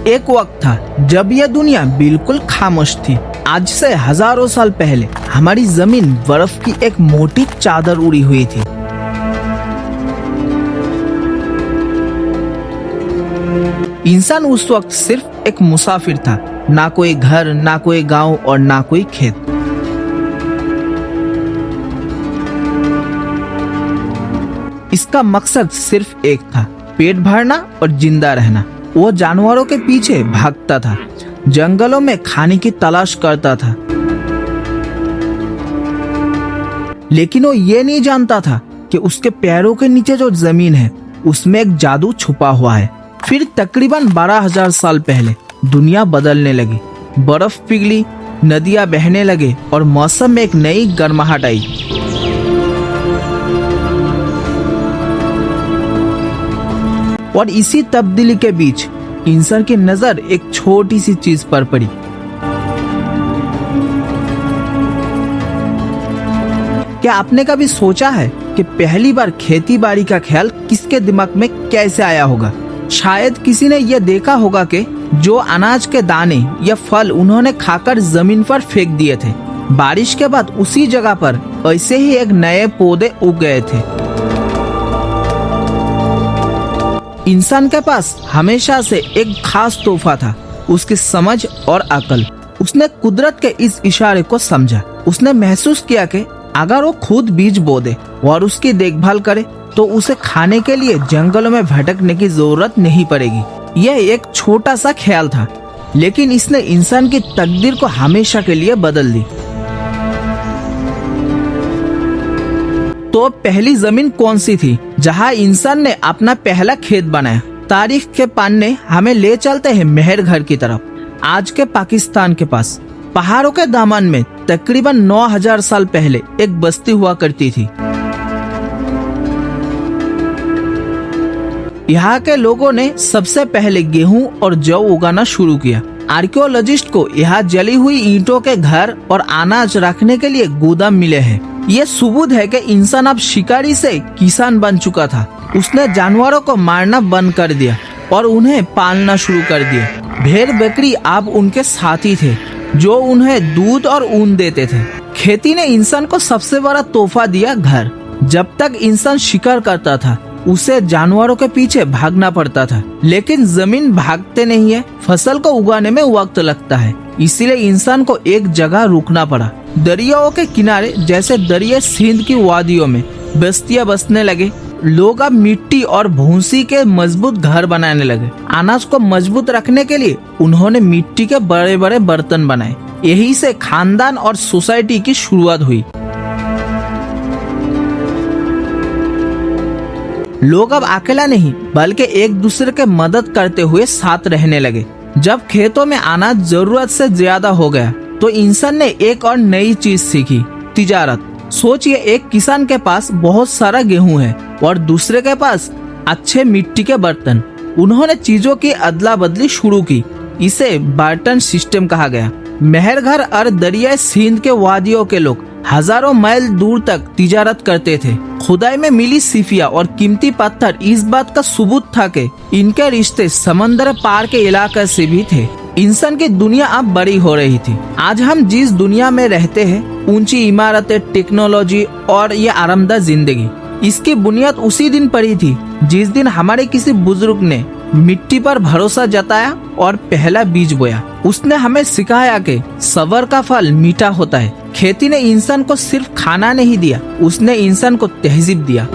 एक वक्त था जब यह दुनिया बिल्कुल खामोश थी। आज से हजारों साल पहले हमारी जमीन बर्फ की एक मोटी चादर उड़ी हुई थी। इंसान उस वक्त सिर्फ एक मुसाफिर था, ना कोई घर, ना कोई गांव और ना कोई खेत। इसका मकसद सिर्फ एक था, पेट भरना और जिंदा रहना। वो जानवरों के पीछे भागता था, जंगलों में खाने की तलाश करता था, लेकिन वो ये नहीं जानता था कि उसके पैरों के नीचे जो जमीन है उसमें एक जादू छुपा हुआ है। फिर तकरीबन 12,000 साल पहले दुनिया बदलने लगी। बर्फ पिघली, नदियां बहने लगे और मौसम में एक नई गर्माहट आई। और इसी तब्दीली के बीच इंसान की नजर एक छोटी सी चीज पर पड़ी। क्या आपने कभी सोचा है कि पहली बार खेती बाड़ी का ख्याल किसके दिमाग में कैसे आया होगा? शायद किसी ने यह देखा होगा कि जो अनाज के दाने या फल उन्होंने खाकर जमीन पर फेंक दिए थे, बारिश के बाद उसी जगह पर ऐसे ही एक नए पौधे उग गए थे। इंसान के पास हमेशा से एक खास तोहफा था, उसकी समझ और अकल। उसने कुदरत के इस इशारे को समझा। उसने महसूस किया कि अगर वो खुद बीज बो दे और उसकी देखभाल करे तो उसे खाने के लिए जंगलों में भटकने की जरूरत नहीं पड़ेगी। यह एक छोटा सा ख्याल था, लेकिन इसने इंसान की तकदीर को हमेशा के लिए बदल दी। तो पहली जमीन कौन सी थी जहां इंसान ने अपना पहला खेत बनाया? तारीख के पन्ने हमें ले चलते हैं मेहर घर की तरफ, आज के पाकिस्तान के पास। पहाड़ों के दामन में तकरीबन 9,000 साल पहले एक बस्ती हुआ करती थी। यहाँ के लोगों ने सबसे पहले गेहूं और जौ उगाना शुरू किया। आर्कियोलॉजिस्ट को यहाँ जली हुई ईंटों के घर और अनाज रखने के लिए गोदाम मिले हैं। ये सबूत है कि इंसान अब शिकारी से किसान बन चुका था। उसने जानवरों को मारना बंद कर दिया और उन्हें पालना शुरू कर दिया। भेड़ बकरी अब उनके साथी थे, जो उन्हें दूध और ऊन देते थे। खेती ने इंसान को सबसे बड़ा तोहफा दिया, घर। जब तक इंसान शिकार करता था उसे जानवरों के पीछे भागना पड़ता था, लेकिन जमीन भागते नहीं है। फसल को उगाने में वक्त लगता है, इसीलिए इंसान को एक जगह रुकना पड़ा। दरियाओं के किनारे, जैसे दरिया सिंध की वादियों में बस्तियां बसने लगे। लोग अब मिट्टी और भूसी के मजबूत घर बनाने लगे। अनाज को मजबूत रखने के लिए उन्होंने मिट्टी के बड़े बड़े बर्तन बनाए। यही से खानदान और सोसाइटी की शुरुआत हुई। लोग अब अकेला नहीं बल्कि एक दूसरे के मदद करते हुए साथ रहने लगे। जब खेतों में अनाज जरूरत से ज्यादा हो गया तो इंसान ने एक और नई चीज सीखी, तिजारत। सोचिए, एक किसान के पास बहुत सारा गेहूं है और दूसरे के पास अच्छे मिट्टी के बर्तन। उन्होंने चीजों की अदला बदली शुरू की। इसे बार्टर सिस्टम कहा गया। मेहर घर और दरिया सिंध के वादियों के लोग हजारों माइल दूर तक तिजारत करते थे। खुदाई में मिली सीफिया और कीमती पत्थर इस बात का सबूत था कि इनके रिश्ते समंदर पार के इलाके से भी थे। इंसान की दुनिया अब बड़ी हो रही थी। आज हम जिस दुनिया में रहते हैं, ऊंची इमारतें, टेक्नोलॉजी और ये आरामदायक जिंदगी, इसकी बुनियाद उसी दिन पड़ी थी जिस दिन हमारे किसी बुजुर्ग ने मिट्टी पर भरोसा जताया और पहला बीज बोया। उसने हमें सिखाया कि सब्र का फल मीठा होता है। खेती ने इंसान को सिर्फ खाना नहीं दिया, उसने इंसान को तहजीब दिया।